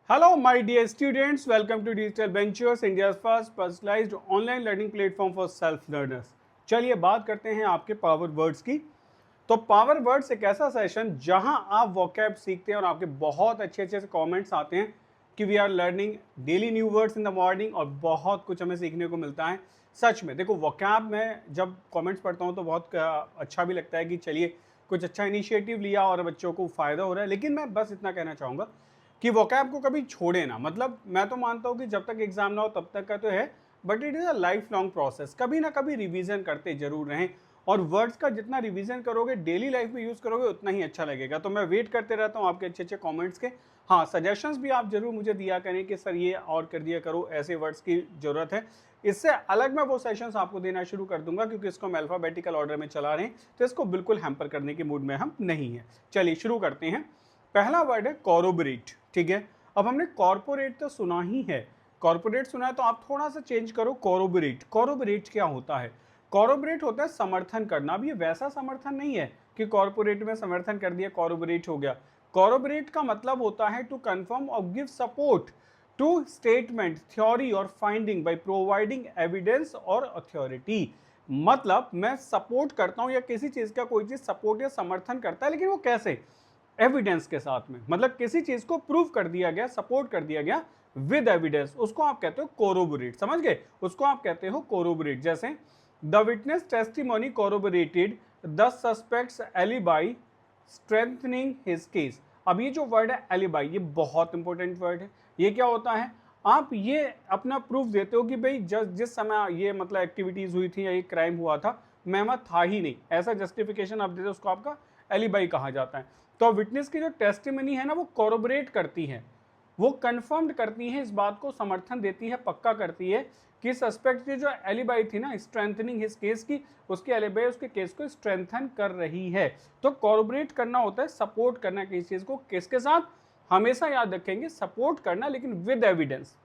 Hello, my dear students. Welcome to Digital Ventures, India's first personalized online learning platform for self learners. चलिए बात करते हैं आपके power words की। तो पावर वर्ड्स एक ऐसा सेशन जहां आप वोकैब सीखते हैं और आपके बहुत अच्छे अच्छे से कमेंट्स आते हैं कि we are learning daily new words in the morning और बहुत कुछ हमें सीखने को मिलता है। सच में देखो, वोकैब में जब कमेंट्स पढ़ता हूं तो बहुत अच्छा भी लगता है कि चलिए कुछ अच्छा इनिशिएटिव लिया और बच्चों को फ़ायदा हो रहा है। लेकिन मैं बस इतना कहना चाहूँगा कि वोकैब को कभी छोड़े ना। मतलब मैं तो मानता हूँ कि जब तक एग्जाम ना हो तब तक का तो है, but it is a life long process. कभी ना कभी रिवीजन करते जरूर रहें और वर्ड्स का जितना रिवीजन करोगे, डेली लाइफ में यूज़ करोगे, उतना ही अच्छा लगेगा। तो मैं वेट करते रहता हूँ आपके अच्छे अच्छे कमेंट्स के। हाँ, सजेशंस भी आप जरूर मुझे दिया करें कि सर ये और कर दिया करो, ऐसे वर्ड्स की ज़रूरत है। इससे अलग मैं वो सेशंस आपको देना शुरू कर दूंगा, क्योंकि इसको हम अल्फ़ाबेटिकल ऑर्डर में चला रहे हैं, तो इसको बिल्कुल हैम्पर करने के मूड में हम नहीं हैं। चलिए शुरू करते हैं। पहला वर्ड है कॉरोबरेट। ठीक है, अब हमने कॉर्पोरेट तो सुना ही है, कॉर्पोरेट सुना है, तो आप थोड़ा सा चेंज करो, कॉरोबरेट। कॉरोबरेट क्या होता है? कॉरोबरेट होता है समर्थन करना। अब ये वैसा समर्थन नहीं है कि कॉर्पोरेट में समर्थन कर दिया कॉरोबरेट हो गया। कॉरोबरेट का मतलब होता है टू कंफर्म और give support to statement, theory और फाइंडिंग बाय प्रोवाइडिंग एविडेंस और अथॉरिटी। मतलब मैं सपोर्ट करता हूं या किसी चीज का कोई चीज सपोर्ट या समर्थन करता है, लेकिन वो कैसे? एविडेंस के साथ में। मतलब किसी चीज को प्रूव कर दिया गया, सपोर्ट कर दिया गया विद एविडेंस, उसको आप कहते हो कोरोबोरेट। समझ गए? उसको आप कहते हो कोरोबोरेट। जैसे the witness testimony corroborated the suspect's alibi strengthening his case. अब ये जो वर्ड है एलिबाई, ये बहुत इंपॉर्टेंट वर्ड है। ये क्या होता है? आप ये अपना प्रूफ देते हो कि भाई जिस समय ये मतलब एक्टिविटीज हुई थी या ये क्राइम हुआ था, मैं वहां था ही नहीं, ऐसा जस्टिफिकेशन आप देते हो, उसको आपका एलिबाई कहा जाता है। तो विटनेस की जो टेस्टिमनी है ना, वो कोरोबरेट करती है, वो कंफर्म करती है, इस बात को समर्थन देती है, पक्का करती है कि सस्पेक्ट की जो एलिबाई थी ना, स्ट्रेंथनिंग हिज केस की, उसकी एलिबाई उसके केस को स्ट्रेंथन कर रही है। तो कोरोबरेट करना होता है सपोर्ट करना किसी चीज को, किसके साथ? हमेशा याद रखेंगे सपोर्ट करना, लेकिन विद एविडेंस,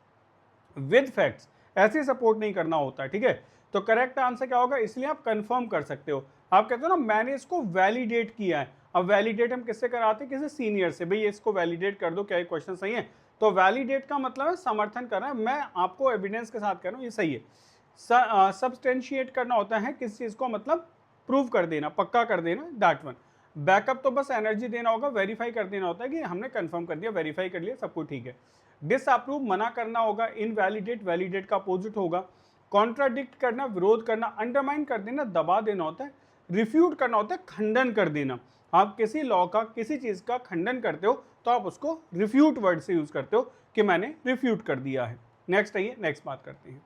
विद फैक्ट्स। ऐसे सपोर्ट नहीं करना होता है। ठीक है, तो करेक्ट आंसर क्या होगा? इसलिए आप कंफर्म कर सकते हो। आप कहते हो ना मैंने इसको वैलिडेट किया है। अब वैलिडेट हम किससे कराते हैं? किसी सीनियर से। भाई इसको वैलिडेट कर दो, क्या ये क्वेश्चन सही है? तो वैलिडेट का मतलब है समर्थन करना है, मैं आपको एविडेंस के साथ कह रहा हूँ ये सही है। सब्सटेंशिएट करना होता है किस चीज को, मतलब प्रूव कर देना, पक्का कर देना, दैट वन। बैकअप तो बस एनर्जी देना होगा, वेरीफाई कर देना होता है कि हमने कंफर्म कर दिया, वेरीफाई कर लिया, सब कुछ ठीक है। डिसअप्रूव मना करना होगा, इनवैलिडेट वैलिडेट का अपोजिट होगा। कॉन्ट्राडिक्ट करना, विरोध करना, अंडरमाइन कर देना, दबा देना होता है। रिफ्यूट करना होता है खंडन कर देना। आप किसी लॉ का, किसी चीज का खंडन करते हो तो आप उसको रिफ्यूट वर्ड से यूज करते हो कि मैंने रिफ्यूट कर दिया है। नेक्स्ट आइए, नेक्स्ट बात करते हैं।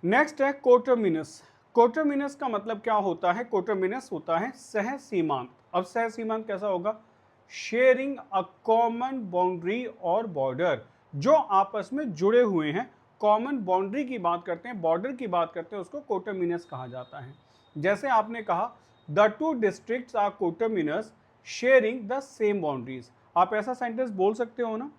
नेक्स्ट है कोटरमिनस। कोटरमिनस का मतलब क्या होता है? कोटरमिनस होता है सह सीमांत। अब सह सीमांत कैसा होगा? शेयरिंग अ कॉमन बाउंड्री और बॉर्डर, जो आपस में जुड़े हुए हैं, कॉमन बाउंड्री की बात करते हैं, बॉर्डर की बात करते हैं, उसको कोटरमिनस कहा जाता है। जैसे आपने कहा the two districts are coterminous sharing the same boundaries. आप ऐसा सेंटेंस बोल सकते हो ना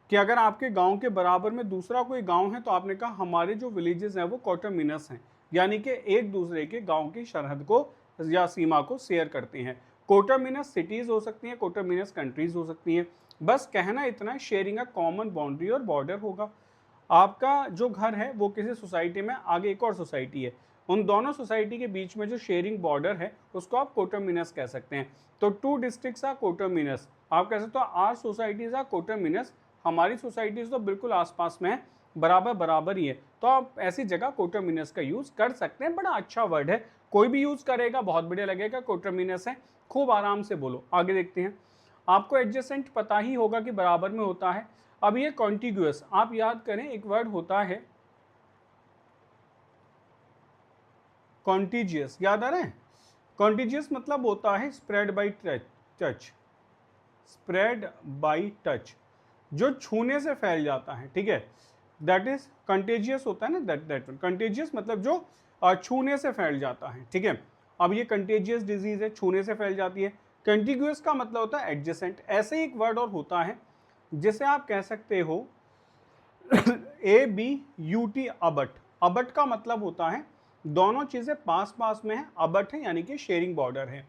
कि अगर आपके गांव के बराबर में दूसरा कोई गांव है, तो आपने कहा हमारे जो विलेजेस हैं वो कोटरमिनस हैं, यानी कि एक दूसरे के गांव की सरहद को या सीमा को शेयर करते हैं। कोटरमिनस सिटीज हो सकती हैं, कोटरमिनस कंट्रीज हो सकती हैं। बस कहना इतना है, शेयरिंग अ कॉमन बाउंड्री और बॉर्डर होगा। आपका जो घर है वो किसी सोसाइटी में, आगे एक और सोसाइटी है, उन दोनों सोसाइटी के बीच में जो शेयरिंग बॉर्डर है उसको आप कोटरमिनस कह सकते हैं। तो टू डिस्ट्रिक्ट्स आर कोटरमिनस, आप कह सकते हो आर सोसाइटीज आर कोटरमिनस, हमारी सोसाइटीज तो बिल्कुल आसपास में है, बराबर बराबर ही है। तो आप ऐसी जगह कोटरमिनस का यूज कर सकते हैं। बड़ा अच्छा वर्ड है, कोई भी यूज करेगा बहुत बढ़िया लगेगा। कोटरमिनस है, खूब आराम से बोलो। आगे देखते हैं। आपको एडजेसेंट पता ही होगा कि बराबर में होता है। अब ये कॉन्टिग्यूअस, आप याद करें एक वर्ड होता है कॉन्टिजियस, याद आ रहा है? कॉन्टिजियस मतलब होता है spread by touch, spread by touch, जो छूने से फैल जाता है। ठीक है, दैट इज कंटेजियस होता है ना, दैट वन। कंटेजियस मतलब जो छूने से फैल जाता है। ठीक है, अब ये कंटेजियस डिजीज है, छूने से फैल जाती है। कंटिग्यूअस का मतलब होता है एडजेसेंट। ऐसे ही एक वर्ड और होता है जिसे आप कह सकते हो ABUT, अबट। अबट का मतलब होता है दोनों चीजें पास पास में है, अबट है यानी कि शेयरिंग बॉर्डर है।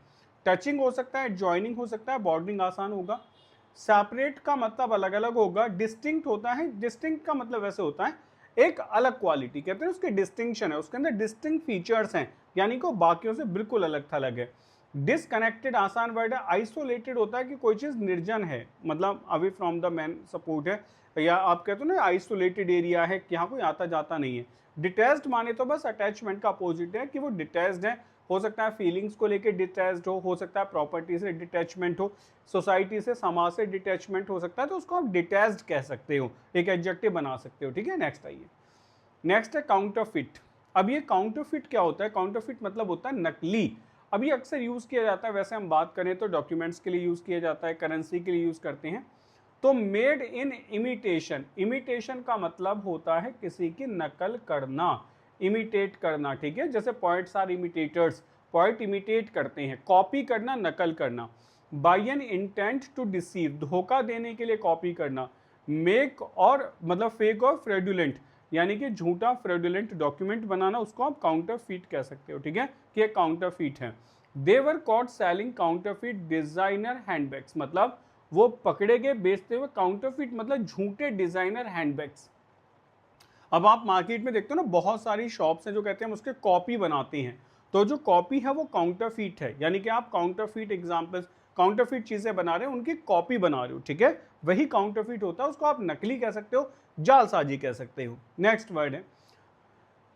टचिंग हो सकता है, ज्वाइनिंग हो सकता है, बॉर्डरिंग आसान होगा। सेपरेट का मतलब अलग अलग होगा, डिस्टिंक्ट होता है, डिस्टिंक्ट का मतलब वैसे होता है एक अलग क्वालिटी, कहते हैं उसके डिस्टिंक्शन है, उसके अंदर डिस्टिंक्ट फीचर्स हैं, यानी कि वो बाकियों से बिल्कुल अलग थलग है। डिसकनेक्टेड आसान वर्ड है। आइसोलेटेड होता है कि कोई चीज़ निर्जन है, मतलब away from the man support है, या आप कहते हो ना आइसोलेटेड एरिया है, यहाँ कोई आता जाता नहीं है। डिटैच्ड माने तो बस अटैचमेंट का अपोजिट है कि वो डिटैच्ड है, हो सकता है फीलिंग्स को लेकर डिटैच्ड हो सकता है प्रॉपर्टी से डिटैचमेंट हो, सोसाइटी से समाज से डिटैचमेंट हो सकता है, तो उसको आप डिटैच्ड कह सकते हो, एक एडजेक्टिव बना सकते हो। ठीक है, नेक्स्ट आइए। नेक्स्ट है काउंटरफिट। अब ये काउंटरफिट क्या होता है? काउंटरफिट मतलब होता है नकली। अब ये अक्सर यूज़ किया जाता है, वैसे हम बात करें तो डॉक्यूमेंट्स के लिए यूज़ किया जाता है, करेंसी के लिए यूज़ करते हैं। तो मेड इन इमिटेशन, इमिटेशन का मतलब होता है किसी की नकल करना, इमिटेट करना। ठीक है, जैसे poets are imitators, poet imitate करते हैं, कॉपी करना, नकल करना। By an intent to deceive, धोखा देने के लिए कॉपी करना। मेक और मतलब फेक और फ्रेडुलेंट, यानी कि झूठा फ्रेडुलेंट डॉक्यूमेंट बनाना, उसको आप काउंटरफीट कह सकते हो। ठीक है, कि ये काउंटरफीट है। They were caught selling counterfeit designer handbags, मतलब वो पकड़े गए बेचते हुए काउंटरफीट मतलब झूठे डिजाइनर हैंडबैग्स। अब आप मार्केट में देखते हो ना, बहुत सारी शॉप्स हैं जो कहते हैं हम उसके कॉपी बनाते हैं, तो जो कॉपी है वो काउंटरफीट है, यानी कि आप काउंटरफीट एग्जाम्पल्स, काउंटरफीट चीजें बना रहे हो, उनकी कॉपी बना रहे हो। ठीक है, वही काउंटरफीट होता है, उसको आप नकली कह सकते हो, जालसाजी कह सकते हो। नेक्स्ट वर्ड है,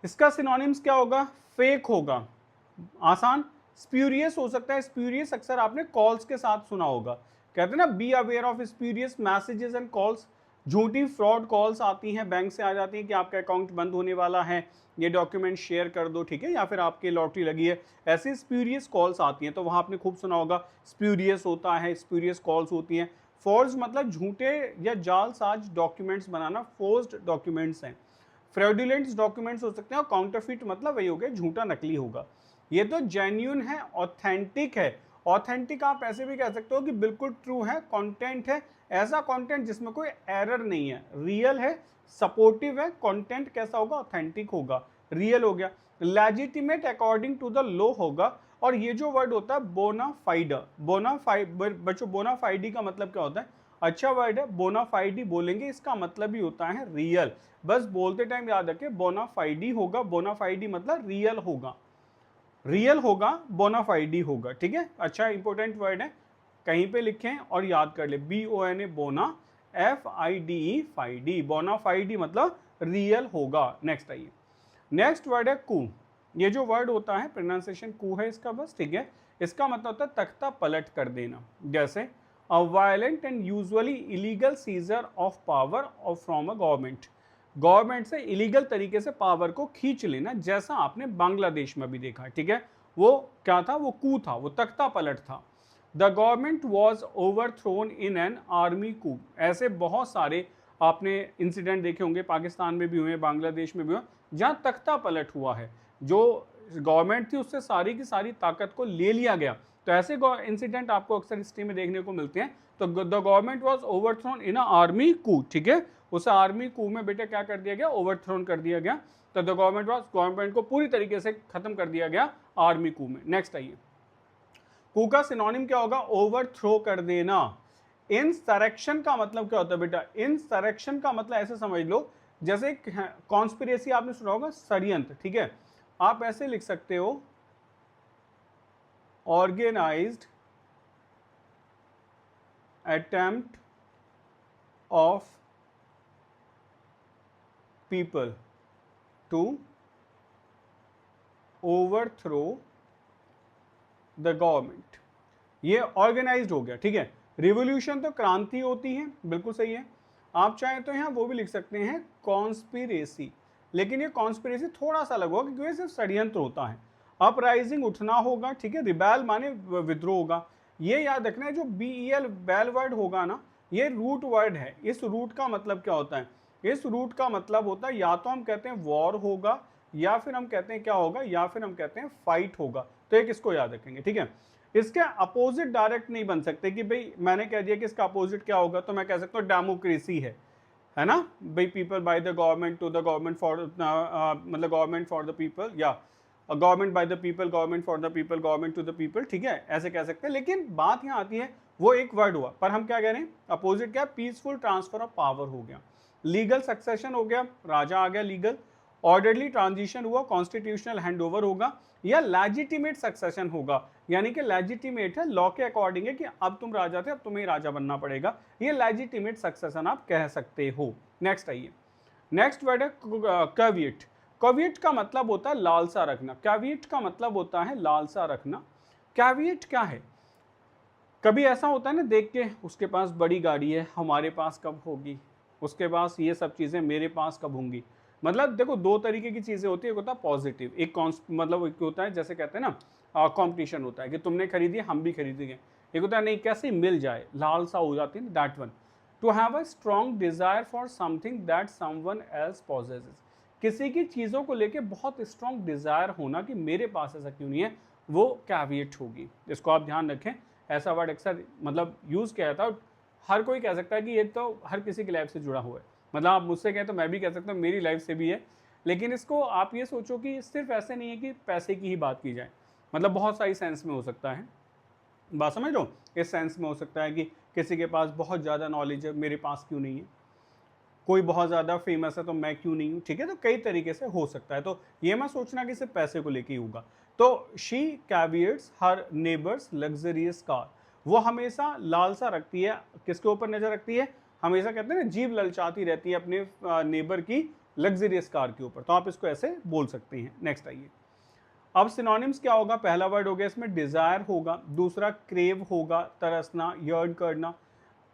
इसका सिनोनिम्स क्या होगा? फेक होगा, आसान। स्प्यूरियस हो सकता है, स्प्यूरियस अक्सर आपने कॉल्स के साथ सुना होगा, कहते हैं ना be aware of spurious messages and calls. झूठी फ्रॉड कॉल्स आती हैं, बैंक से आ जाती हैं कि आपका अकाउंट बंद होने वाला है, ये डॉक्यूमेंट शेयर कर दो। ठीक है, या फिर आपकी लॉटरी लगी है, ऐसी स्प्यूरियस कॉल्स आती हैं, तो वहाँ आपने खूब सुना होगा, स्प्यूरियस होता है, स्प्यूरियस कॉल्स होती हैं। फोर्ज मतलब झूठे या जालसाज डॉक्यूमेंट्स बनाना, फोर्स्ड डॉक्यूमेंट्स हैं। फ्रॉडुलेंट डॉक्यूमेंट्स हो सकते हैं, और काउंटरफिट मतलब वही हो गया, झूठा नकली होगा। ये तो जेन्यून है, ऑथेंटिक है। ऑथेंटिक आप ऐसे भी कह सकते हो कि बिल्कुल ट्रू है, कंटेंट है, ऐसा कंटेंट जिसमें कोई एरर नहीं है, रियल है, सपोर्टिव है। कंटेंट कैसा होगा? ऑथेंटिक होगा, रियल हो गया। Legitimate according to the law होगा। और ये जो वर्ड होता है बोनाफाइड, बच्चों बोनाफाइडी का मतलब क्या होता है? अच्छा वर्ड है, बोनाफाइडी बोलेंगे, इसका मतलब ही होता है रियल। बस बोलते टाइम याद रखें, बोनाफाइडी होगा, बोनाफाइडी मतलब रियल होगा, रियल होगा, बोनाफाइडी होगा। ठीक है, अच्छा इंपॉर्टेंट वर्ड है, कहीं पे लिखें और याद कर ले, BONA बोना, FIDE फाइडी, बोनाफाइडी मतलब रियल होगा। नेक्स्ट आइए, नेक्स्ट वर्ड है कू। ये जो वर्ड होता है प्रोनाउंसिएशन कू है इसका, बस। ठीक है, इसका मतलब होता है तख्ता पलट कर देना, जैसे अ violent and usually illegal scissor of power of from a government, government से इलीगल तरीके से पावर को खींच लेना, जैसा आपने बांग्लादेश में भी देखा। ठीक है, वो क्या था? वो कू था, वो तख्ता पलट था। The government was overthrown in an army coup, ऐसे बहुत सारे आपने इंसिडेंट देखे होंगे, पाकिस्तान में भी हुए, बांग्लादेश में भी हुए, जहाँ तख्ता पलट हुआ है, जो गवर्नमेंट थी उससे सारी की सारी ताकत को ले लिया गया। तो ऐसे इंसिडेंट आपको अक्सर हिस्ट्री में देखने को मिलते हैं। तो the government was overthrown in army coup. ठीक है, उस आर्मी कू में बेटा क्या कर दिया गया? ओवरथ्रोन कर दिया गया। तो द गवर्नमेंट वॉज, गवर्नमेंट को पूरी तरीके से खत्म कर दिया गया आर्मी कू में। नेक्स्ट आइए, कू का सिनोनिम क्या होगा? ओवरथ्रो कर देना। इंसरेक्शन का मतलब क्या होता है बेटा? इंसरेक्शन का मतलब ऐसे समझ लो, जैसे कॉन्स्पिरेसी आपने सुना होगा, षड्यंत्र। ठीक है, आप ऐसे लिख सकते हो, organised attempt of people to overthrow the government, ये ऑर्गेनाइज्ड हो गया। ठीक है, रिवोल्यूशन तो क्रांति होती है, बिल्कुल सही है। आप चाहें तो यहाँ वो भी लिख सकते हैं कॉन्स्पिरेसी, लेकिन ये कॉन्स्पिरेसी थोड़ा सा अलग होगा क्योंकि सिर्फ षड्यंत्र होता है। अपराइजिंग उठना होगा। ठीक है, रिबेल माने विद्रोह होगा। ये याद रखना है, जो BEL बेल वर्ड होगा ना, ये रूट वर्ड है। इस रूट का मतलब क्या होता है? इस रूट का मतलब होता है, या तो हम कहते हैं वॉर होगा, या फिर हम कहते हैं क्या होगा, या फिर हम कहते हैं फाइट होगा। तो एक इसको याद रखेंगे। ठीक है, इसके अपोजिट डायरेक्ट नहीं बन सकते कि भाई मैंने कह दिया कि इसका अपोजिट क्या होगा, तो मैं कह सकता हूँ डेमोक्रेसी है ना भाई, people by the government to the government for, मतलब गवर्नमेंट फॉर द पीपल, या government by the people, government for the people, government to the people. ठीक है, ऐसे कह सकते हैं। लेकिन बात यहाँ आती है, वो एक वर्ड हुआ, पर हम क्या कह रहे हैं, अपोजिट क्या, पीसफुल ट्रांसफर ऑफ पावर हो गया, लीगल सक्सेशन हो गया, राजा आ गया लीगल, ऑर्डरली ट्रांजिशन हुआ, कॉन्स्टिट्यूशनल हैंडओवर होगा, या लेजिटिमेट सक्सेशन होगा, यानी कि लेजिटिमेट है, लॉ के अकॉर्डिंग है कि अब तुम राजा थे, अब तुम्हें राजा बनना पड़ेगा, ये लेजिटिमेट सक्सेशन आप कह सकते हो। नेक्स्ट आइए, नेक्स्ट वर्ड है कैविएट। कैविएट का मतलब होता है लालसा रखना, कैविएट का मतलब होता है लालसा रखना। कैविएट क्या है, कभी ऐसा होता है ना, देख के उसके पास बड़ी गाड़ी है, हमारे पास कब होगी, उसके पास ये सब चीज़ें मेरे पास कब होंगी। मतलब देखो दो तरीके की चीज़ें होती है, एक होता है पॉजिटिव, एक मतलब एक होता है जैसे कहते हैं ना कंपटीशन होता है कि तुमने खरीदी हम भी खरीदेंगे, एक होता है नहीं कैसे मिल जाए, लालसा हो जाती है, that one. To have a strong desire for something that someone else possesses, किसी की चीज़ों को लेके बहुत स्ट्रॉन्ग डिजायर होना कि मेरे पास ऐसा क्यों नहीं है, वो कैविएट होगी। इसको आप ध्यान रखें, ऐसा वर्ड अक्सर मतलब यूज़ किया जाता है, हर कोई कह सकता है कि ये तो हर किसी की लाइफ से जुड़ा हुआ है, मतलब आप मुझसे कहें तो मैं भी कह सकता हूँ मेरी लाइफ से भी है, लेकिन इसको आप ये सोचो कि सिर्फ ऐसे नहीं है कि पैसे की ही बात की जाए, मतलब बहुत सारी सेंस में हो सकता है, बात समझ लो, इस सेंस में हो सकता है कि किसी के पास बहुत ज़्यादा नॉलेज है, मेरे पास क्यों नहीं है, कोई बहुत ज़्यादा फेमस है तो मैं क्यों नहीं हूँ, ठीक है, तो कई तरीके से हो सकता है, तो ये मत सोचना कि सिर्फ पैसे को लेके ही होगा। तो she caveats her neighbours luxurious car, वो हमेशा लालसा रखती है, किसके ऊपर नजर रखती है, हमेशा कहते हैं ना जीभ ललचाती रहती है अपने नेबर की लग्जरियस कार के ऊपर, तो आप इसको ऐसे बोल सकते हैं। नेक्स्ट आइए, अब सिनोनिम्स क्या होगा, पहला वर्ड हो गया इसमें डिजायर होगा, दूसरा क्रेव होगा, तरसना, यर्न करना।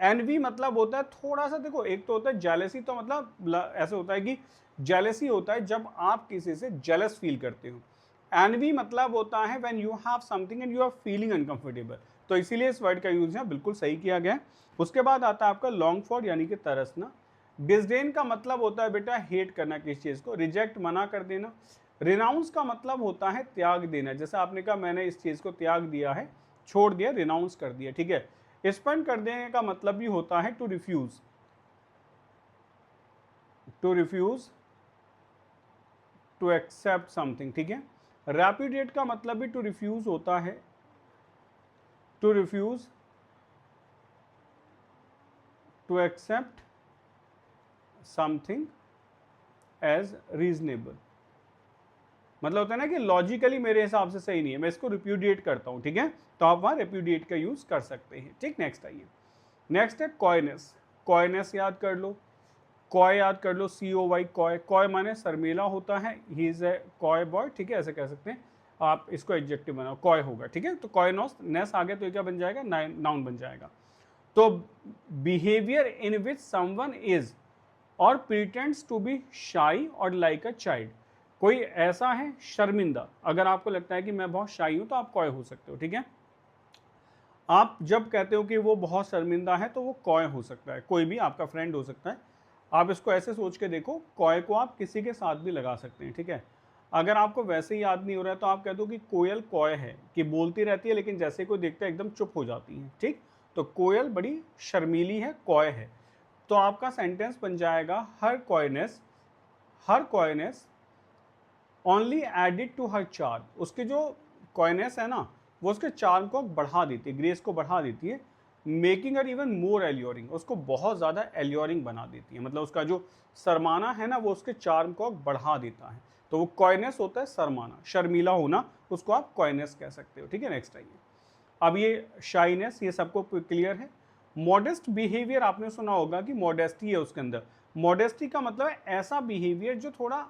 एनवी मतलब होता है थोड़ा सा, देखो एक तो होता है जेलेसी, तो मतलब ऐसे होता है कि जेलेसी होता है जब आप किसी से जेलस फील करते हो, एनवी मतलब होता है when you have something and you are feeling uncomfortable, तो इसीलिए इस वर्ड का यूज है बिल्कुल सही किया गया है। उसके बाद आता है आपका लॉन्ग फॉर यानी कि तरसना। डिसडेन का मतलब होता है बेटा हेट करना किसी चीज को, रिजेक्ट मना कर देना। रिनाउंस का मतलब होता है त्याग देना, जैसे आपने कहा मैंने इस चीज को त्याग दिया है, छोड़ दिया, रिनाउंस कर दिया, ठीक है। स्पेंड कर देने का मतलब भी होता है to refuse, to refuse to accept something, ठीक है। रैपिडेट का मतलब भी टू रिफ्यूज होता है, to refuse to accept something as reasonable, मतलब होता है ना कि लॉजिकली मेरे हिसाब से सही नहीं है, मैं इसको रिप्यूडिएट करता हूं, ठीक है, तो आप वहां रिप्यूडिएट का यूज कर सकते हैं, ठीक। नेक्स्ट आइए, नेक्स्ट है कॉयनेस। कॉयनेस याद कर लो, कॉय याद कर लो, COY कॉय, कॉय माने शर्मीला होता है, he is a coy boy, ठीक है, ऐसे कह सकते हैं आप, इसको एडजेक्टिव बनाओ, कॉय होगा, ठीक है, तो कॉयनोस नेस आ गया तो ये क्या बन जाएगा, नाउन बन जाएगा। तो behaviour in which someone is और प्रिटेंड्स टू बी शाई और लाइक अ चाइल्ड, कोई ऐसा है शर्मिंदा, अगर आपको लगता है कि मैं बहुत शाई हूं तो आप कॉय हो सकते हो, ठीक है। आप जब कहते हो कि वो बहुत शर्मिंदा है तो वो कॉय हो सकता है, कोई भी आपका फ्रेंड हो सकता है, आप इसको ऐसे सोच के देखो, कॉय को आप किसी के साथ भी लगा सकते हैं, ठीक है। अगर आपको वैसे ही याद नहीं हो रहा है तो आप कह दो कि कोयल कॉय है, कि बोलती रहती है लेकिन जैसे कोई देखता है एकदम चुप हो जाती है, ठीक, तो कोयल बड़ी शर्मीली है, कॉय है, तो आपका सेंटेंस बन जाएगा her coyness only added to her charm, उसकी जो कॉयनेस है ना वो उसके चार्म को बढ़ा देती है, ग्रेस को बढ़ा देती है, making her even more alluring, उसको बहुत ज़्यादा एल्योरिंग बना देती है, मतलब उसका जो शर्माना है ना वो उसके चार्म को बढ़ा देता है, तो वो कॉयनेस होता है शर्माना, शर्मीला होना, उसको आप कॉयनेस कह सकते हो, ठीक है। नेक्स्ट आइए, अब ये शाइनेस, ये सबको क्लियर है। मॉडेस्ट बिहेवियर आपने सुना होगा कि मॉडेस्टी है उसके अंदर, मॉडेस्टी का मतलब है ऐसा बिहेवियर जो थोड़ा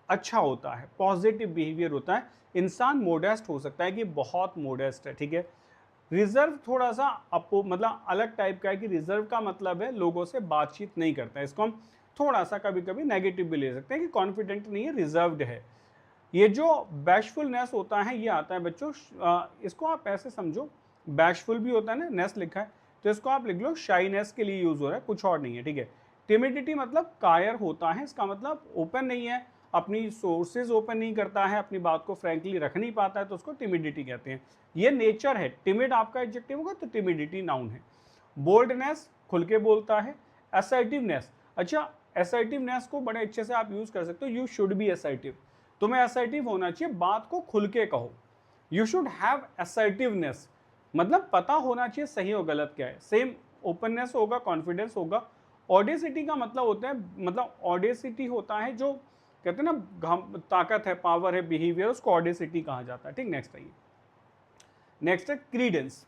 अच्छा होता है, पॉजिटिव बिहेवियर होता है, इंसान मोडेस्ट हो सकता है कि बहुत मोडेस्ट है, ठीक है। रिजर्व थोड़ा सा अपो मतलब अलग टाइप का है, कि रिजर्व का मतलब है लोगों से बातचीत नहीं करता है, इसको हम थोड़ा सा कभी कभी नेगेटिव भी ले सकते हैं कि कॉन्फिडेंट नहीं है, रिजर्व्ड है। ये जो बैशफुलनेस होता है ये आता है बच्चों, इसको आप ऐसे समझो, बैशफुल भी होता है ना, नेस लिखा है, तो इसको आप लिख लो शाइनेस के लिए यूज हो रहा है, कुछ और नहीं है, ठीक है। टिमिडिटी मतलब कायर होता है, इसका मतलब ओपन नहीं है, अपनी सोर्सेज ओपन नहीं करता है, अपनी बात को फ्रैंकली रख नहीं पाता है, तो उसको टिमिडिटी कहते हैं, ये नेचर है। टिमिड आपका एडजेक्टिव होगा तो टिमिडिटी नाउन है। बोल्डनेस खुल के बोलता है। असर्टिवनेस, अच्छा असर्टिवनेस को बड़े अच्छे से आप यूज कर सकते हो, यू शुड बी असर्टिव, तुम्हें असर्टिव होना चाहिए, बात को खुल के कहो, यू शुड हैव असर्टिवनेस, मतलब पता होना चाहिए सही और गलत क्या है। सेम ओपननेस होगा, कॉन्फिडेंस होगा। ऑडेसिटी का मतलब होता है, मतलब ऑडेसिटी होता है जो कहते हैं ना ताकत है, पावर है, बिहेवियर, उसको ऑडेसिटी कहा जाता है। ठीक, नेक्स्ट आइए। नेक्स्ट है क्रीडेंस।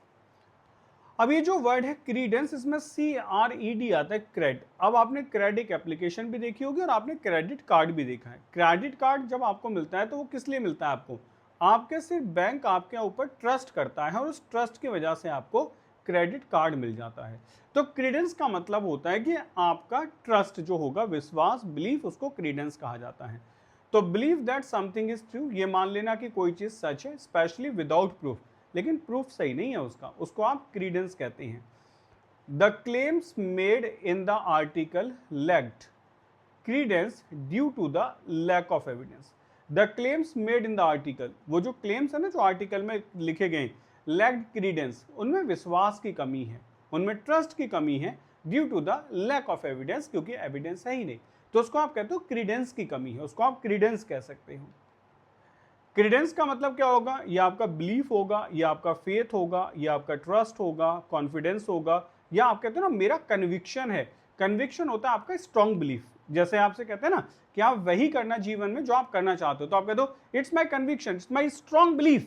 अब ये जो वर्ड है क्रीडेंस, इसमें CRED आता है, क्रेड। अब आपने क्रेड एक एप्लीकेशन भी देखी होगी और आपने क्रेडिट कार्ड भी देखा है। क्रेडिट कार्ड जब आपको मिलता है तो वो किस लिए मिलता है आपको? आपके सिर्फ बैंक आपके ऊपर ट्रस्ट करता है और उस ट्रस्ट की वजह से आपको क्रेडिट कार्ड मिल जाता है। तो क्रीडेंस का मतलब होता है कि आपका ट्रस्ट जो होगा, विश्वास, बिलीफ, उसको क्रीडेंस कहा जाता है। तो believe that something is true, ये मान लेना कि कोई चीज सच है, स्पेशली विदाउट प्रूफ। लेकिन प्रूफ सही नहीं है उसका, उसको आप क्रीडेंस कहते हैं। The claims made in the article lacked credence due to the lack of evidence. The claims made in the article, वो जो क्लेम्स है ना जो आर्टिकल में लिखे गए, लैक्ड क्रीडेंस, उनमें विश्वास की कमी है, उनमें ट्रस्ट की कमी है, due to the lack of evidence, क्योंकि एविडेंस है ही नहीं। तो उसको आप कहते हो क्रीडेंस की कमी है, उसको आप क्रीडेंस कह सकते हो। क्रीडेंस का मतलब क्या होगा? ये आपका बिलीफ होगा, ये आपका फेथ होगा, ये आपका ट्रस्ट होगा, कॉन्फिडेंस होगा, या आप कहते हो ना मेरा कन्विक्शन है। कन्विक्शन होता है आपका स्ट्रॉन्ग बिलीफ। जैसे आपसे कहते हैं ना कि आप वही करना जीवन में जो आप करना चाहते हो, तो आप कहते हो it's my conviction, it's my strong belief,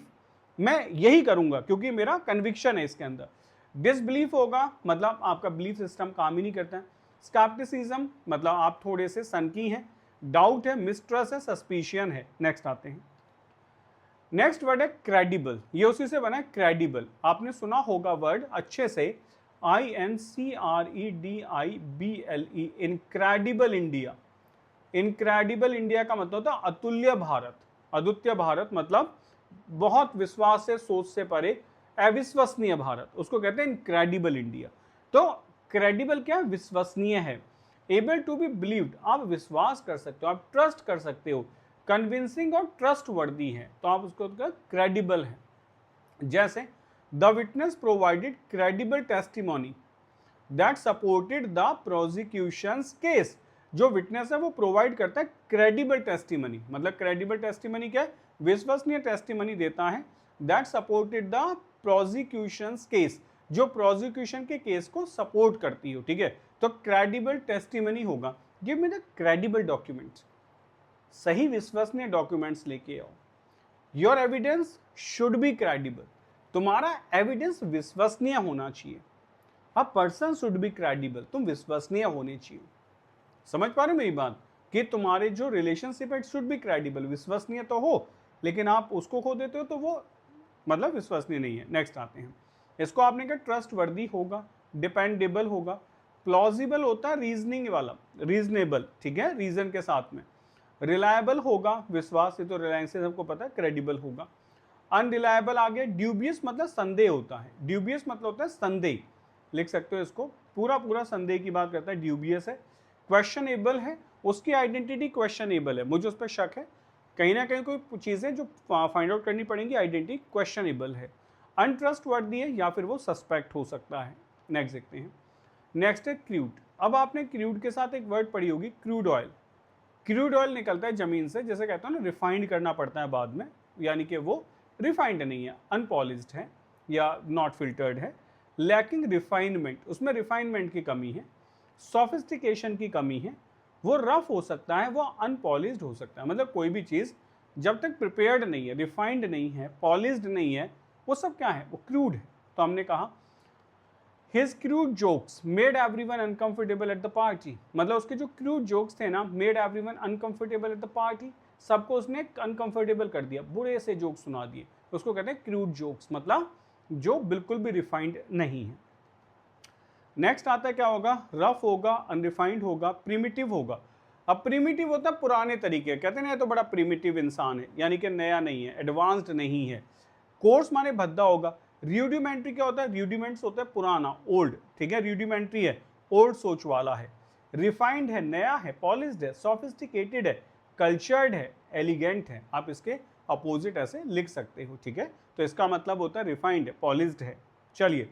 मैं यही करूंगा क्योंकि मेरा कन्विक्शन है इसके अंदर। डिसबिलीफ होगा, मतलब आपका बिलीफ सिस्टम काम ही नहीं करता है। स्कैप्टिसिज्म, मतलब आप थोड़े से सनकी हैं। डाउट है, मिसट्रस्ट है, सस्पिशियन है। नेक्स्ट आते हैं। नेक्स्ट वर्ड है क्रेडिबल। ये उसी से बना है, क्रेडिबल। आपने सुना होगा वर्ड अच्छे से, INCREDIBLE, incredible India. Incredible India का मतलब होता है अतुल्य भारत। अद्वितीय भारत मतलब बहुत विश्वास से, सोच से परे, अविश्वसनीय भारत, उसको कहते हैं इनक्रेडिबल इंडिया। तो क्रेडिबल क्या है? विश्वसनीय है। एबल टू बी बिलीव्ड, आप विश्वास कर सकते हो, आप ट्रस्ट कर सकते हो। कन्विंसिंग और ट्रस्ट वर्दी है, तो आप उसको क्रेडिबल है। जैसे the witness provided credible testimony that supported the prosecutions case. जो विटनेस है वो प्रोवाइड करता है क्रेडिबल टेस्टिमनी। मतलब क्रेडिबल टेस्टिमनी क्या है? विश्वसनीय टेस्टिमनी देता है, that supported the prosecutions case, जो प्रोसिक्यूशन के केस को सपोर्ट करती हो। ठीक है, तो क्रेडिबल टेस्टिमनी होगा give me the credible documents, सही विश्वसनीय डॉक्यूमेंट्स लेके आओ। Your evidence should be credible, तुम्हारा एविडेंस विश्वसनीय होना चाहिए। A person should be credible, तुम विश्वसनीय होने चाहिए। समझ पा रहे हो मेरी बात? कि तुम्हारे जो रिलेशनशिप है शुड बी क्रेडिबल, विश्वसनीय तो हो, लेकिन आप उसको खो देते हो तो वो मतलब विश्वसनीय नहीं है। नेक्स्ट आते हैं। इसको आपने कहा ट्रस्ट वर्दी होगा, डिपेंडेबल होगा, प्लॉजिबल होता है रीजनिंग वाला, रीजनेबल, ठीक है, रीजन के साथ में। रिलायबल होगा, विश्वास, ये तो रिलायंस से सबको पता है। क्रेडिबल होगा। अनरिलायबल आ गया। ड्यूबियस मतलब संदेह होता है, ड्यूबियस मतलब होता है संदेह, लिख सकते हो इसको, पूरा पूरा संदेह की बात करता है, ड्यूबियस है। क्वेश्चनेबल है, उसकी आइडेंटिटी क्वेश्चनेबल है, मुझे उस पर शक है, कहीं ना कहीं कोई चीज़ें जो फाइंड आउट करनी पड़ेंगी, आइडेंटिटी क्वेश्चनेबल है। अनट्रस्टवर्दी है या फिर वो सस्पेक्ट हो सकता है। नेक्स्ट देखते हैं। नेक्स्ट है क्रूड। अब आपने क्रूड के साथ एक वर्ड पढ़ी होगी, क्रूड ऑयल। क्रूड ऑयल निकलता है जमीन से, जैसे कहते हैं ना रिफाइंड करना पड़ता है बाद में, यानी कि वो रिफाइंड नहीं है, अनपॉलिश्ड है या नॉट फिल्टर्ड है, लैकिंग रिफाइनमेंट, उसमें रिफाइनमेंट की कमी है, सोफिस्टिकेशन की कमी है, वो रफ हो सकता है, वो अनपॉलिश्ड हो सकता है। मतलब कोई भी चीज़ जब तक प्रिपेयर्ड नहीं है, रिफाइंड नहीं है, पॉलिश्ड नहीं है, वो सब क्या है? वो क्रूड है। तो हमने कहा His crude jokes made everyone uncomfortable at the party, मतलब उसके जो crude jokes थे ना, made everyone uncomfortable at the party, सबको उसने uncomfortable कर दिया, बुरे से जोक्स सुना दिए, उसको कहते हैं crude jokes, मतलब जो बिल्कुल भी रिफाइंड नहीं है। नेक्स्ट आता है क्या होगा? रफ होगा, अनरिफाइंड होगा, प्रिमिटिव होगा। अब प्रिमिटिव होता है पुराने तरीके, कहते हैं ना तो बड़ा प्रिमिटिव इंसान है, यानी कि नया नहीं है, एडवांस्ड नहीं है। कोर्स माने भद्दा होगा। रूडिमेंट्री क्या होता है? रूडिमेंट्स होता है पुराना, ओल्ड, ठीक है, रूडिमेंट्री है, ओल्ड सोच वाला है। रिफाइंड है, नया है, पॉलिश्ड है, सोफिस्टिकेटेड है, कल्चर्ड है, एलिगेंट है। आप इसके अपोजिट ऐसे लिख सकते हो, ठीक है। तो इसका मतलब होता है रिफाइंड है, पॉलिश्ड है। चलिए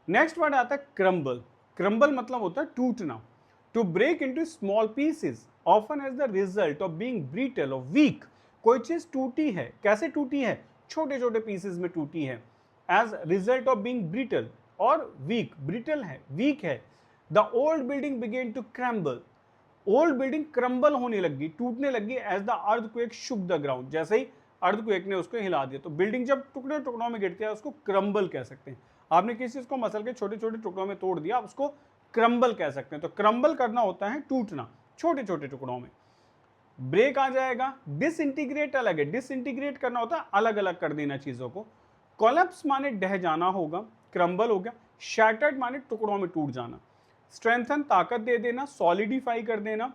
नेक्स्ट वर्ड आता है क्रम्बल। क्रम्बल मतलब होता है टूटना, to break into small pieces often as the result of being brittle और वीक। कोई चीज टूटी है, कैसे टूटी है? छोटे छोटे पीसेस में टूटी है। As result of being brittle और वीक, ब्रिटल है, वीक है। The old building began to crumble, old building crumble होने लगी, टूटने लगी। As the earthquake shook the ground, जैसे ही अर्थक्वेक ने उसको हिला दिया। तो बिल्डिंग जब टुकड़े टुकड़ों में गिरती है उसको क्रम्बल कह सकते हैं। आपने किसी चीज को मसल के छोटे छोटे टुकड़ों में तोड़ दिया, आप उसको क्रम्बल कह सकते हैं। तो क्रम्बल करना होता है टूटना, छोटे छोटे टुकड़ों में। ब्रेक आ जाएगा, डिसइंटीग्रेट अलग है, डिसइंटीग्रेट करना होता है अलग अलग कर देना चीजों को। कोलैप्स माने ढह जाना होगा, क्रम्बल हो गया। शैटर्ड माने टुकड़ों में टूट जाना। स्ट्रेंथन ताकत दे देना, सॉलिडिफाई कर देना,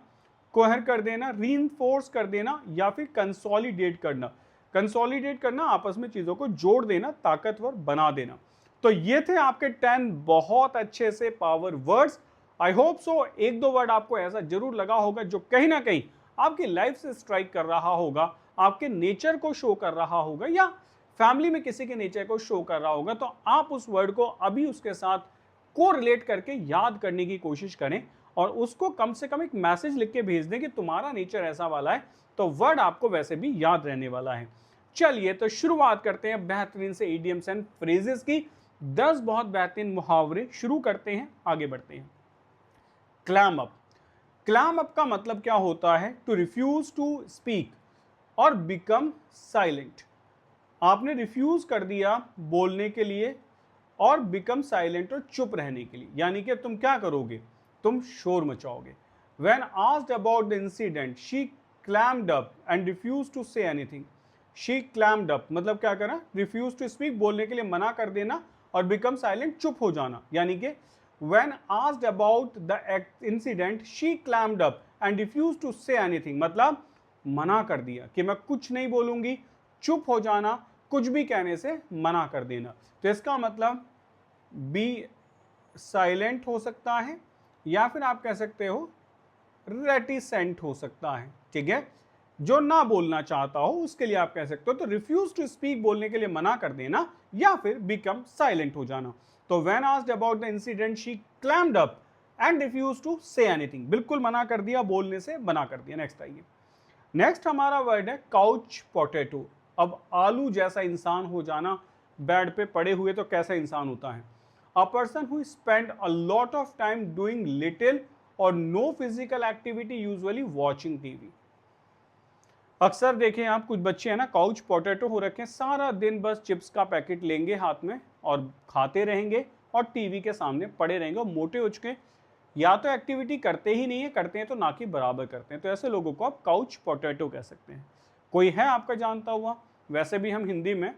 कोहर कर देना, रीइंफोर्स कर देना, या फिर कंसोलिडेट करना। कंसोलिडेट करना, आपस में चीजों को जोड़ देना, ताकतवर बना देना। तो ये थे आपके 10 बहुत अच्छे से power words. I hope so एक दो वर्ड आपको ऐसा जरूर लगा होगा जो कहीं ना कहीं आपकी लाइफ से स्ट्राइक कर रहा होगा, आपके नेचर को शो कर रहा होगा, या फैमिली में किसी के नेचर को शो कर रहा होगा। तो आप उस वर्ड को अभी उसके साथ को रिलेट करके याद करने की कोशिश करें और उसको कम से कम एक मैसेज लिख के भेज दें कि तुम्हारा नेचर ऐसा वाला है, तो वर्ड आपको वैसे भी याद रहने वाला है। चलिए तो शुरुआत करते हैं बेहतरीन से इडियम्स एंड फ्रेजेस की। 10 बहुत बेहतरीन मुहावरे शुरू करते हैं, आगे बढ़ते हैं। क्लैम अप, क्लैम अप का मतलब क्या होता है? टू रिफ्यूज टू स्पीक और बिकम साइलेंट। आपने रिफ्यूज कर दिया बोलने के लिए और बिकम साइलेंट और चुप रहने के लिए, यानी कि तुम क्या करोगे? तुम शोर मचाओगे। When asked about the incident, she clammed up and refused to say anything. She clammed up मतलब क्या करा? Refused to speak, बोलने के लिए मना कर देना, और become silent, चुप हो जाना। यानी कि when asked about the incident, she clammed up and refused to say anything मतलब मना कर दिया कि मैं कुछ नहीं बोलूंगी, चुप हो जाना, कुछ भी कहने से मना कर देना। तो इसका मतलब बी साइलेंट हो सकता है, या फिर आप कह सकते हो रेटिसेंट हो सकता है। ठीक है, जो ना बोलना चाहता हो उसके लिए आप कह सकते हो। तो रिफ्यूज टू स्पीक बोलने के लिए मना कर देना, या फिर बिकम साइलेंट हो जाना। तो when asked about the incident she clammed up and refuse to say anything, बिल्कुल मना कर दिया, बोलने से मना कर दिया। नेक्स्ट आइए, नेक्स्ट हमारा वर्ड है काउच पोटैटो। अब आलू जैसा इंसान हो जाना, बेड पे पड़े हुए, तो कैसा इंसान होता है? A person who spend a lot of time doing little or no physical activity, usually watching TV. अक्सर देखें आप, कुछ बच्चे हैं ना काउच पोटैटो हो रखे हैं, सारा दिन बस चिप्स का पैकेट लेंगे हाथ में और खाते रहेंगे और टीवी के सामने पड़े रहेंगे और मोटे हो चुके, या तो एक्टिविटी करते ही नहीं है, करते हैं तो ना कि बराबर करते हैं। तो ऐसे लोगों को आप काउच पोटैटो कह सकते हैं। कोई है आपका जानता हुआ? वैसे भी हम हिंदी में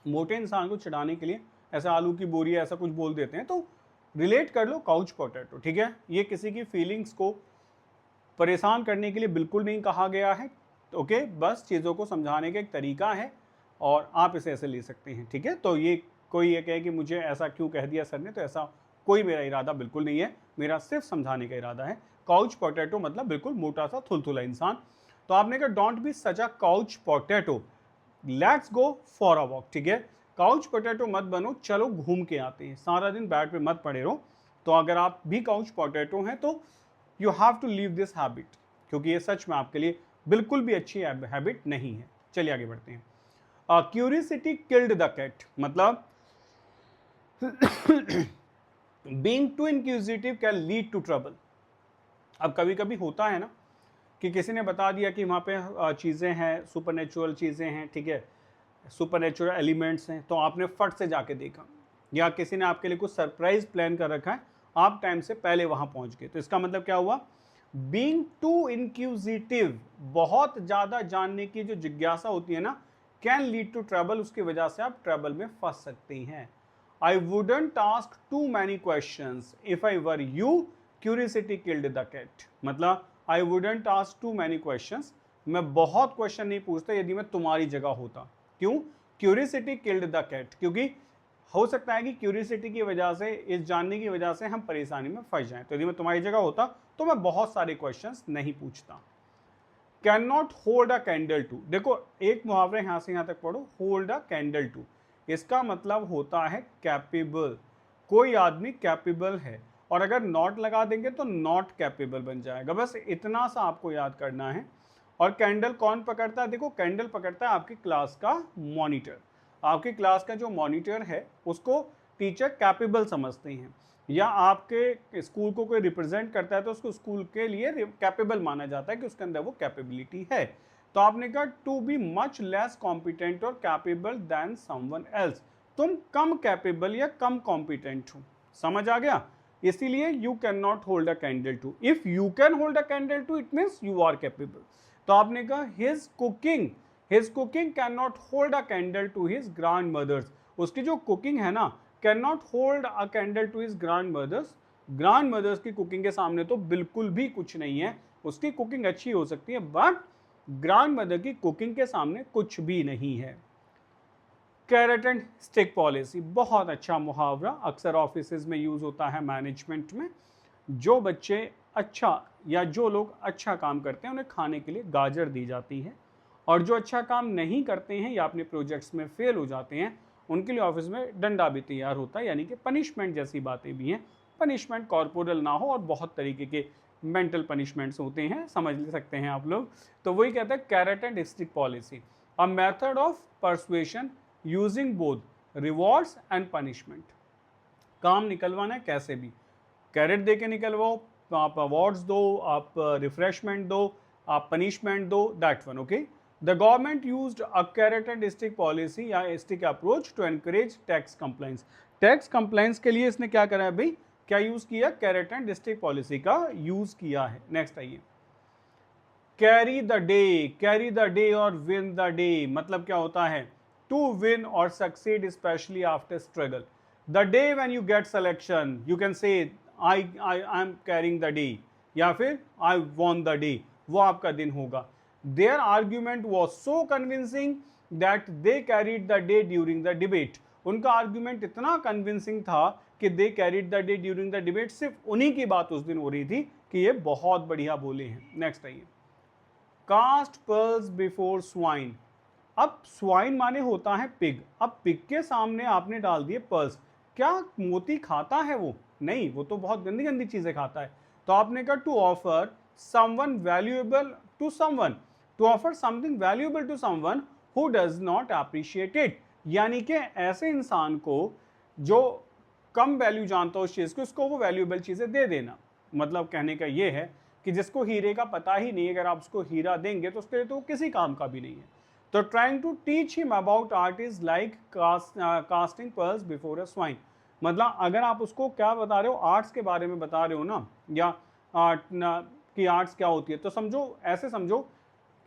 मोटे इंसान को चिढ़ाने के लिए ऐसा आलू की बोरी ऐसा कुछ बोल देते हैं, तो रिलेट कर लो काउच पोटैटो। ठीक है, ये किसी की फीलिंग्स को परेशान करने के लिए बिल्कुल नहीं कहा गया है। ओके, बस चीज़ों को समझाने का एक तरीका है और आप इसे ऐसे ले सकते हैं। ठीक है, तो ये कोई ये कहे कि मुझे ऐसा क्यों कह दिया सर ने, तो ऐसा कोई मेरा इरादा बिल्कुल नहीं है, मेरा सिर्फ समझाने का इरादा है। काउच पोटैटो मतलब बिल्कुल मोटा सा थुलथुला इंसान। तो आपने कहा don't be such a couch potato, let's go for a walk. ठीक है, काउच पोटैटो मत बनो, चलो घूम के आते हैं, सारा दिन बेड पे मत पड़े रहो। तो अगर आप भी काउच पोटैटो हैं तो you have to leave this habit, क्योंकि ये सच में आपके लिए बिल्कुल भी अच्छी हैबिट नहीं है। चलिए आगे बढ़ते हैं। क्यूरियोसिटी किल्ड द कैट मतलब being too inquisitive can lead to trouble. अब कभी कभी होता है ना कि किसी ने बता दिया कि वहाँ पे चीज़ें हैं, सुपरनेचुरल चीज़ें हैं, ठीक है, सुपरनेचुरल एलिमेंट्स हैं, तो आपने फट से जाके देखा, या किसी ने आपके लिए कुछ सरप्राइज प्लान कर रखा है, आप टाइम से पहले वहाँ पहुँच गए। तो इसका मतलब क्या हुआ? बीइंग टू इंक्विजिटिव, बहुत ज़्यादा जानने की जो जिज्ञासा होती है ना, कैन लीड टू ट्रबल, उसकी वजह से आप ट्रबल में फंस सकते हैं। I wouldn't ask too many questions if I were you, curiosity killed the cat मतलब I wouldn't ask too many questions, मैं बहुत क्वेश्चन नहीं पूछता यदि मैं तुम्हारी जगह होता। क्यों? क्यूरियोसिटी किल्ड द कैट, क्योंकि हो सकता है कि क्यूरियोसिटी की वजह से, इस जानने की वजह से हम परेशानी में फंस जाएं। तो यदि मैं तुम्हारी जगह होता तो मैं बहुत सारे क्वेश्चंस नहीं पूछता। Can not hold a candle to, देखो एक मुहावरे यहाँ से यहाँ तक पढ़ो, होल्ड अ कैंडल टू, इसका मतलब होता है कैपेबल, कोई आदमी कैपेबल है, और अगर नॉट लगा देंगे तो नॉट कैपेबल बन जाएगा। बस इतना सा आपको याद करना है। और कैंडल कौन पकड़ता है? देखो कैंडल पकड़ता है आपकी क्लास का मॉनिटर। आपकी क्लास का जो मॉनिटर है उसको टीचर कैपेबल समझते हैं, या आपके स्कूल को कोई रिप्रेजेंट करता है तो उसको स्कूल के लिए कैपेबल माना जाता है कि उसके अंदर वो कैपेबिलिटी है। तो आपने कहा to be much less competent और कैपेबल देन समवन एल्स, तुम कम कैपेबल या कम कॉम्पिटेंट हो। समझ आ गया? इसीलिए you can not hold a candle to, if you can hold a candle to it means you are capable. तो आपने कहा his cooking can not hold a candle to his grandmother's, उसकी जो कुकिंग है ना can not hold a candle to his grandmother's की cooking के सामने तो बिल्कुल भी कुछ नहीं है। उसकी कुकिंग अच्छी हो सकती है बट ग्रैंड मदर की कुकिंग के सामने कुछ भी नहीं है। कैरेट एंड स्टिक पॉलिसी बहुत अच्छा मुहावरा, अक्सर ऑफिसेज में यूज होता है मैनेजमेंट में। जो बच्चे अच्छा या जो लोग अच्छा काम करते हैं उन्हें खाने के लिए गाजर दी जाती है, और जो अच्छा काम नहीं करते हैं या अपने प्रोजेक्ट्स में फेल हो जाते हैं उनके लिए ऑफिस में डंडा भी तैयार होता है, यानी कि पनिशमेंट जैसी बातें भी हैं। पनिशमेंट कॉर्पोरल ना हो और बहुत तरीके के मेंटल पनिशमेंट्स होते हैं, समझ ले सकते हैं आप लोग। तो वही कहते हैं carat and stick policy, a method of persuasion using both rewards and punishment. काम निकलवाना है कैसे भी, कैरेट दे के निकलवाओ, आप अवार्ड्स दो, आप रिफ्रेशमेंट दो, आप पनिशमेंट दो, that one. Okay, the government used a carrot and stick policy या stick approach to encourage tax compliance. Tax compliance के लिए इसने क्या करा है भाई, क्या यूज किया, कैरेट एंड स्टिक पॉलिसी का यूज किया है। नेक्स्ट आइए, कैरी द डे और विन द डे मतलब क्या होता है, टू विन और succeed specially after struggle. The day when you get selection you can say I am carrying the day, या फिर आई वॉन द डे, वो आपका दिन होगा। Their argument was so convincing that they carried the day during the debate. उनका argument इतना convincing था कि they carried the day during the debate, सिर्फ उन्हीं की बात उस दिन हो रही थी कि ये बहुत बढ़िया बोले हैं। नेक्स्ट आइए, कास्ट पर्ल्स बिफोर स्वाइन। अब स्वाइन माने होता है पिग, अब पिग के सामने आपने डाल दिए पर्ल्स। क्या मोती खाता है वो? नहीं, वो तो बहुत गंदी गंदी चीजें खाता है। तो आपने कहा to offer someone valuable to someone, to offer something valuable to someone who does not appreciate it, यानी कि ऐसे इंसान को जो कम वैल्यू जानता हो उस चीज को, उसको वो वैल्यूएबल चीजें दे देना। मतलब कहने का ये है कि जिसको हीरे का पता ही नहीं, अगर आप उसको हीरा देंगे तो उसके लिए तो किसी काम का भी नहीं है। तो trying to teach him about art is like casting pearls before a swine. मतलब अगर आप उसको क्या बता रहे हो, आर्ट्स के बारे में बता रहे हो ना, या कि आर्ट्स क्या होती है, तो समझो, ऐसे समझो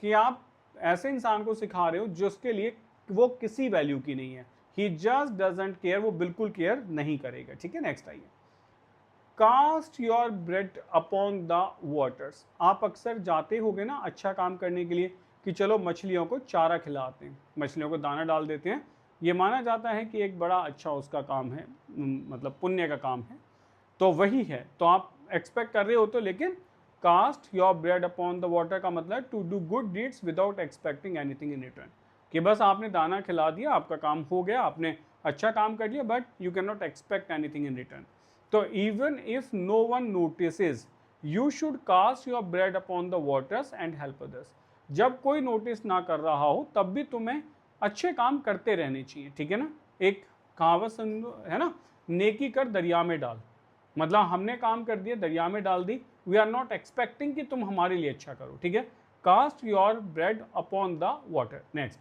कि आप ऐसे इंसान को सिखा रहे हो जिसके लिए वो किसी वैल्यू की नहीं है, ही जस्ट डजंट केयर, वो बिल्कुल केयर नहीं करेगा। ठीक है, नेक्स्ट आइए, cast your bread upon the waters. आप अक्सर जाते होगे ना अच्छा काम करने के लिए कि चलो मछलियों को चारा खिलाते हैं, मछलियों को दाना डाल देते हैं, ये माना जाता है कि एक बड़ा अच्छा उसका काम है, मतलब पुण्य का काम है। तो वही है, तो आप एक्सपेक्ट कर रहे हो तो, लेकिन cast your bread upon the water का मतलब to do good deeds without expecting anything in return, कि बस आपने दाना खिला दिया, आपका काम हो गया, आपने अच्छा काम कर लिया, but you can not expect anything in return. तो even if no one notices you should cast your bread upon the waters and help others. जब कोई नोटिस ना कर रहा हो तब भी तुम्हें अच्छे काम करते रहने चाहिए। ठीक है ना, एक कहावत है ना, नेकी कर दरिया में डाल, मतलब हमने काम कर दिया, दरिया में डाल दी, वी आर नॉट एक्सपेक्टिंग कि तुम हमारे लिए अच्छा करो। ठीक है, cast your bread upon the water. Next,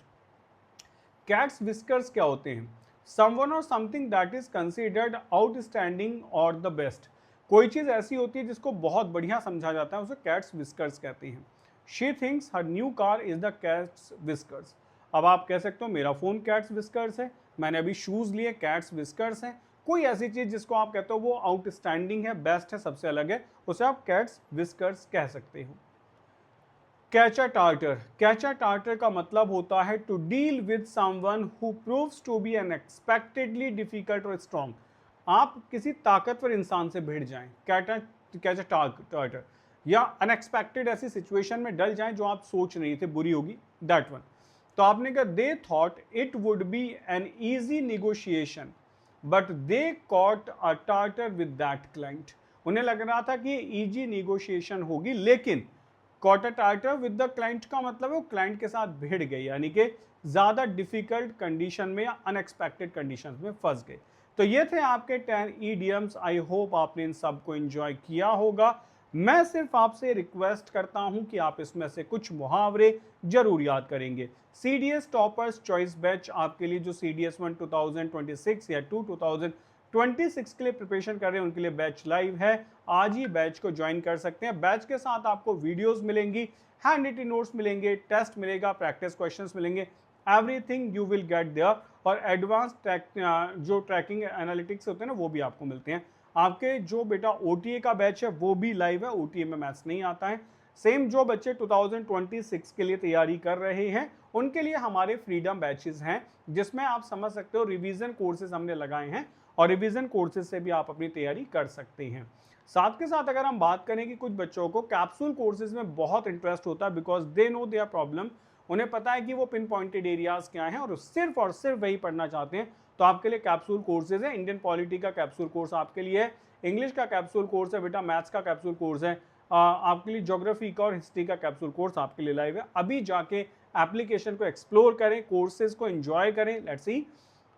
cat's whiskers क्या होते हैं, समवन और something that is considered outstanding और द बेस्ट। कोई चीज़ ऐसी होती है जिसको बहुत बढ़िया समझा जाता है, उसे कैट्स विस्कर्स कहते हैं। She thinks her new car is the cats whiskers. अब आप कह सकते हो मेरा फ़ोन कैट्स विस्कर्स है, मैंने अभी शूज़ लिए कैट्स विस्कर्स हैं। कोई ऐसी चीज़ जिसको आप कहते हो वो आउटस्टैंडिंग है, बेस्ट है, सबसे अलग है, उसे आप कैट्स विस्कर्स कह सकते हो। कैचर टार्टर, कैचर टार्टर का मतलब होता है to deal with someone who proves to be unexpectedly difficult और स्ट्रॉन्ग। आप किसी ताकतवर इंसान से भिड़ जाएं, कैचर टार्टर, या अनएक्सपेक्टेड ऐसी सिचुएशन में डल जाएं जो आप सोच नहीं थे बुरी होगी, दैट वन। तो आपने कहा they thought it would be an easy negotiation but they caught a tartar with that client. उन्हें लग रहा था कि ये ईजी निगोशिएशन होगी, लेकिन caught a tartar with the client का मतलब है वो क्लाइंट के साथ भिड़ गई, यानी कि ज़्यादा डिफिकल्ट कंडीशन में या अनएक्सपेक्टेड कंडीशन में फंस गए। तो ये थे आपके 10 ईडियम्स। आई होप आपने इन सब को एंजॉय किया होगा। मैं सिर्फ आपसे रिक्वेस्ट करता हूं कि आप इसमें से कुछ मुहावरे जरूर याद करेंगे। CDS टॉपर्स चॉइस बैच आपके लिए जो CDS 1 2026 या 2 2026 के लिए प्रिपरेशन कर रहे हैं उनके लिए बैच लाइव है। आज ही बैच को ज्वाइन कर सकते हैं। बैच के साथ आपको वीडियोस मिलेंगी, हैंड रिटन नोट्स मिलेंगे, टेस्ट मिलेगा, प्रैक्टिस क्वेश्चंस मिलेंगे, everything you will get there. और एडवांस जो ट्रैकिंग एनालिटिक्स होते हैं ना वो भी आपको मिलते हैं। आपके जो बेटा OTA का बैच है वो भी लाइव है, OTA में मैथ्स नहीं आता है। सेम जो बच्चे 2026 के लिए तैयारी कर रहे हैं उनके लिए हमारे फ्रीडम बैचेस हैं, जिसमें आप समझ सकते हो रिवीजन कोर्सेज हमने लगाए हैं और रिवीजन कोर्सेज से भी आप अपनी तैयारी कर सकते हैं। साथ के साथ अगर हम बात करें कि कुछ बच्चों को कैप्सूल कोर्सेज में बहुत इंटरेस्ट होता है because they know their problem, उन्हें पता है कि वो पिन पॉइंटेड एरियाज क्या हैं और सिर्फ वही पढ़ना चाहते हैं, तो आपके लिए कैप्सूल कोर्सेज है। इंडियन पॉलिटी का कैप्सूल कोर्स आपके लिए है, इंग्लिश का कैप्सूल कोर्स है बेटा, मैथ्स का कैप्सूल कोर्स है, आपके लिए ज्योग्राफी का और हिस्ट्री का कैप्सूल कोर्स आपके लिए लाइव है। अभी जाके एप्लीकेशन को एक्सप्लोर करें, कोर्सेज को एंजॉय करें। लेट्स सी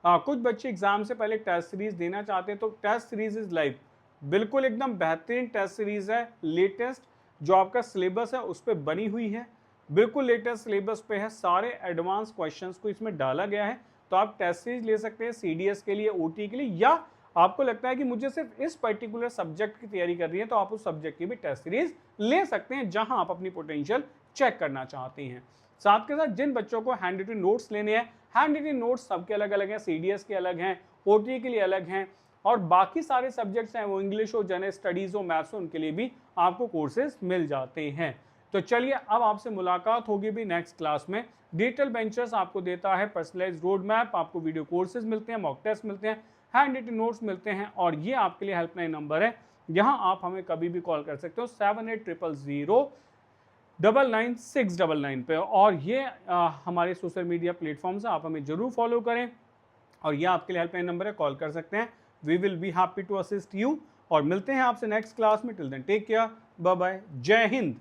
कुछ बच्चे एग्जाम से पहले टेस्ट सीरीज देना चाहते हैं तो टेस्ट सीरीज इज लाइव, बिल्कुल एकदम बेहतरीन टेस्ट सीरीज है। लेटेस्ट जो आपका सिलेबस है उस पर बनी हुई है, बिल्कुल लेटेस्ट सिलेबस पे है, सारे एडवांस क्वेश्चंस को इसमें डाला गया है। तो आप टेस्ट सीरीज ले सकते हैं CDS के लिए, OT के लिए, या आपको लगता है कि मुझे सिर्फ इस पर्टिकुलर सब्जेक्ट की तैयारी करनी है तो आप उस सब्जेक्ट की भी टेस्ट सीरीज ले सकते हैं जहां आप अपनी पोटेंशियल चेक करना चाहते हैं। साथ के साथ जिन बच्चों को हैंड रिटन नोट्स लेने हैं, हैंड रिटन नोट्स सबके अलग अलग हैं, CDS के अलग हैं, OT के लिए अलग हैं, और बाकी सारे सब्जेक्ट्स हैं वो इंग्लिश हो, जनरल स्टडीज हो, मैथ्स हो, उनके लिए भी आपको कोर्सेज मिल जाते हैं। तो चलिए अब आपसे मुलाकात होगी भी नेक्स्ट क्लास में। डिजिटल बेंचर्स आपको देता है पर्सनलाइज्ड रोड मैप, आपको वीडियो कोर्सेज मिलते हैं, मॉक टेस्ट मिलते हैं, हैंड रिटन नोट्स मिलते हैं, और ये आपके लिए हेल्पलाइन नंबर है, यहाँ आप हमें कभी भी कॉल कर सकते हो 7800099699 पे। और ये हमारे सोशल मीडिया प्लेटफॉर्म्स है, आप हमें जरूर फॉलो करें, और ये आपके लिए हेल्पलाइन नंबर है, कॉल कर सकते हैं। We will be happy to assist you, और मिलते हैं आपसे नेक्स्ट क्लास में। Till then take care, bye bye, Jai Hind.